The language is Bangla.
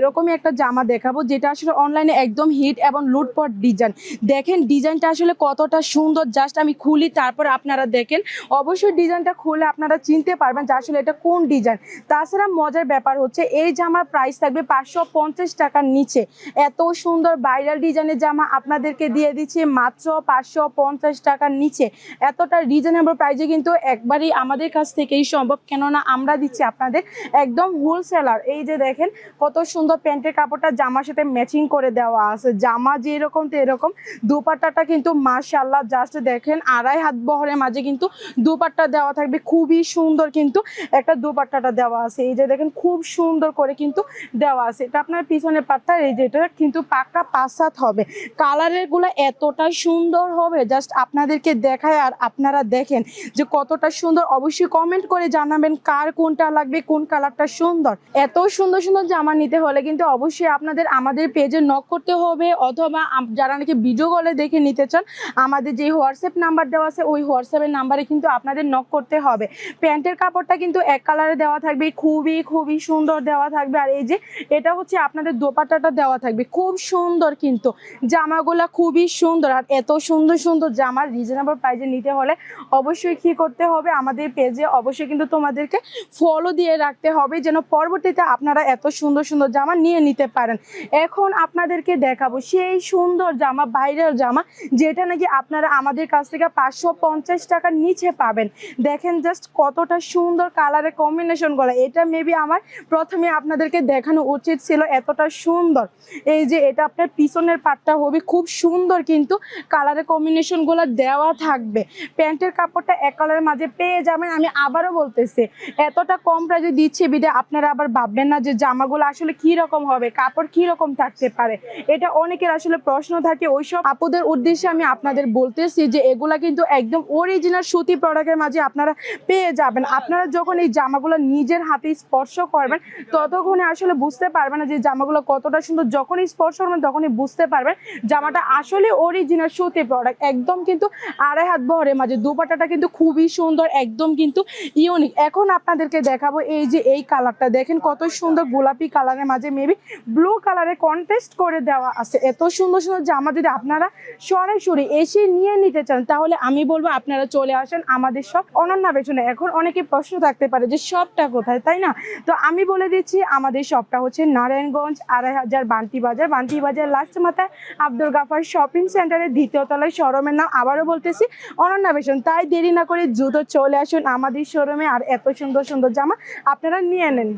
এরকমই একটা জামা দেখাবো যেটা আসলে অনলাইনে একদম হিট এবং লুটপট ডিজাইন। দেখেন ডিজাইনটা আসলে কতটা সুন্দর, জাস্ট আমি খুলি তারপর আপনারা দেখেন। অবশ্যই ডিজাইনটা খুলে আপনারা চিনতে পারবেন যে আসলে এটা কোন ডিজাইন। তাছাড়া মজার ব্যাপার হচ্ছে এই জামার প্রাইস থাকবে 550 টাকার নিচে। এত সুন্দর ভাইরাল ডিজাইনের জামা আপনাদেরকে দিয়ে দিচ্ছি মাত্র 550 টাকার নিচে। এতটা রিজনেবল প্রাইসে কিন্তু একবারই আমাদের কাছ থেকেই সম্ভব, কেননা আমরা দিচ্ছি আপনাদের একদম হোলসেলার। এই যে দেখেন কত সুন্দর প্যান্টের কাপড়টা জামার সাথে ম্যাচিং করে দেওয়া আছে। জামা যেরকম তো এরকম, দুপাট্টাটা কিন্তু মাশাআল্লাহ জাস্ট দেখেন 2.5 হাত বহরের মাঝে কিন্তু দুপাট্টা দেওয়া থাকবে। খুবই সুন্দর কিন্তু একটা দুপাট্টাটা দেওয়া আছে। এই যে দেখেন খুব সুন্দর করে কিন্তু দেওয়া আছে। এটা আপনার পিছনের পাটটা, এই যে এটা কিন্তু পাক্কা 5 হাত হবে। কালারের গুলো এতটা সুন্দর হবে, জাস্ট আপনাদেরকে দেখায় আর আপনারা দেখেন যে কতটা সুন্দর। অবশ্যই কমেন্ট করে জানাবেন কার কোনটা লাগবে, কোন কালারটা সুন্দর। এত সুন্দর সুন্দর জামা নিতে হলে কিন্তু অবশ্যই আপনাদের আমাদের পেজে নক করতে হবে, অথবা যারা নাকি ভিডিও কলে দেখে নিতে চান আমাদের যে হোয়াটসঅ্যাপ নাম্বার দেওয়া আছে ওই হোয়াটসঅ্যাপের নাম্বারে কিন্তু আপনাদের নক করতে হবে। প্যান্টের কাপড়টা কিন্তু এক কালারে দেওয়া থাকবে, খুবই খুবই সুন্দর দেওয়া থাকবে। আর এই যে এটা হচ্ছে আপনাদের দোপাট্টাটা দেওয়া থাকবে, খুব সুন্দর কিন্তু জামাগুলা খুবই সুন্দর। আর এত সুন্দর সুন্দর জামা রিজনেবল প্রাইসে নিতে হলে অবশ্যই কি করতে হবে, আমাদের পেজে অবশ্যই কিন্তু তোমাদেরকে ফলো দিয়ে রাখতে হবে, যেন পরবর্তীতে আপনারা এত সুন্দর সুন্দর জামা নিয়ে নিতে পারেন। এখন আপনাদেরকে দেখাবো সেই সুন্দর জামা, ভাইরাল জামা, যেটা নাকি আপনারা আমাদের কাছ থেকে 550 টাকার নিচে পাবেন। দেখেন জাস্ট কতটা সুন্দর কালারের কম্বিনেশন গুলো। এটা মেবি আমার প্রথমে আপনাদেরকে দেখানো উচিত ছিল, এতটা সুন্দর। এই যে এটা আপনার পিছনের পাটটা হবে খুব সুন্দর কিন্তু কালারের কম্বিনেশন গুলো দেওয়া থাকবে। প্যান্টের কাপড়টা এক কালারের মাঝে পেয়ে যাবেন। আমি আবারও বলতেছি এতটা কম প্রাইসে দিচ্ছি বিদে আপনারা আবার ভাববেন না যে জামাগুলো আসলে কি রকম হবে, কাপড় কি রকম থাকতে পারে। এটা অনেকের আসলে প্রশ্ন থাকে, ওইসব আপুদের উদ্দেশ্যে আমি আপনাদের বলতেছি যে এগুলা কিন্তু একদম অরিজিনাল সুতি প্রোডাক্টের মাঝে আপনারা পেয়ে যাবেন। আপনারা যখন এই জামাগুলো নিজের হাতে স্পর্শ করবেন ততক্ষণে আসলে বুঝতে পারবেন না যে জামাগুলো কতটা সুন্দর। যখনই স্পর্শ করবেন তখনই বুঝতে পারবেন জামাটা আসলে অরিজিনাল সুতি প্রোডাক্ট। একদম কিন্তু 2.5 হাত বহরের মাঝে দুপাট্টাটা কিন্তু খুবই সুন্দর, একদম কিন্তু ইউনিক। এখন আপনাদেরকে দেখাবো এই যে এই কালারটা দেখেন কত সুন্দর, গোলাপি কালারের মাঝে মেবি ব্লু কালারে কন্ট্রাস্ট করে দেওয়া আছে। এত সুন্দর সুন্দর জামা যদি আপনারা সরাসরি এসে নিয়ে নিতে চান তাহলে আমি বলবো আপনারা চলে আসেন আমাদের সব অনন্যা পেছনে। এখন অনেকে প্রশ্ন থাকতে পারে যে শপটা কোথায়, তাই না? তো আমি বলে দিচ্ছি আমাদের শপটা হচ্ছে নারায়ণগঞ্জ 2.5 বান্টি বাজার। বান্টি বাজার লাস্ট মাথায় আব্দুল গাফার শপিং সেন্টারের 2য় তলায়। শোরুমের নাম আবারও বলতেছি অনন্যা পেছন। তাই দেরি না করে দ্রুত চলে আসুন আমাদের শোরুমে আর এত সুন্দর সুন্দর জামা আপনারা নিয়ে নেন।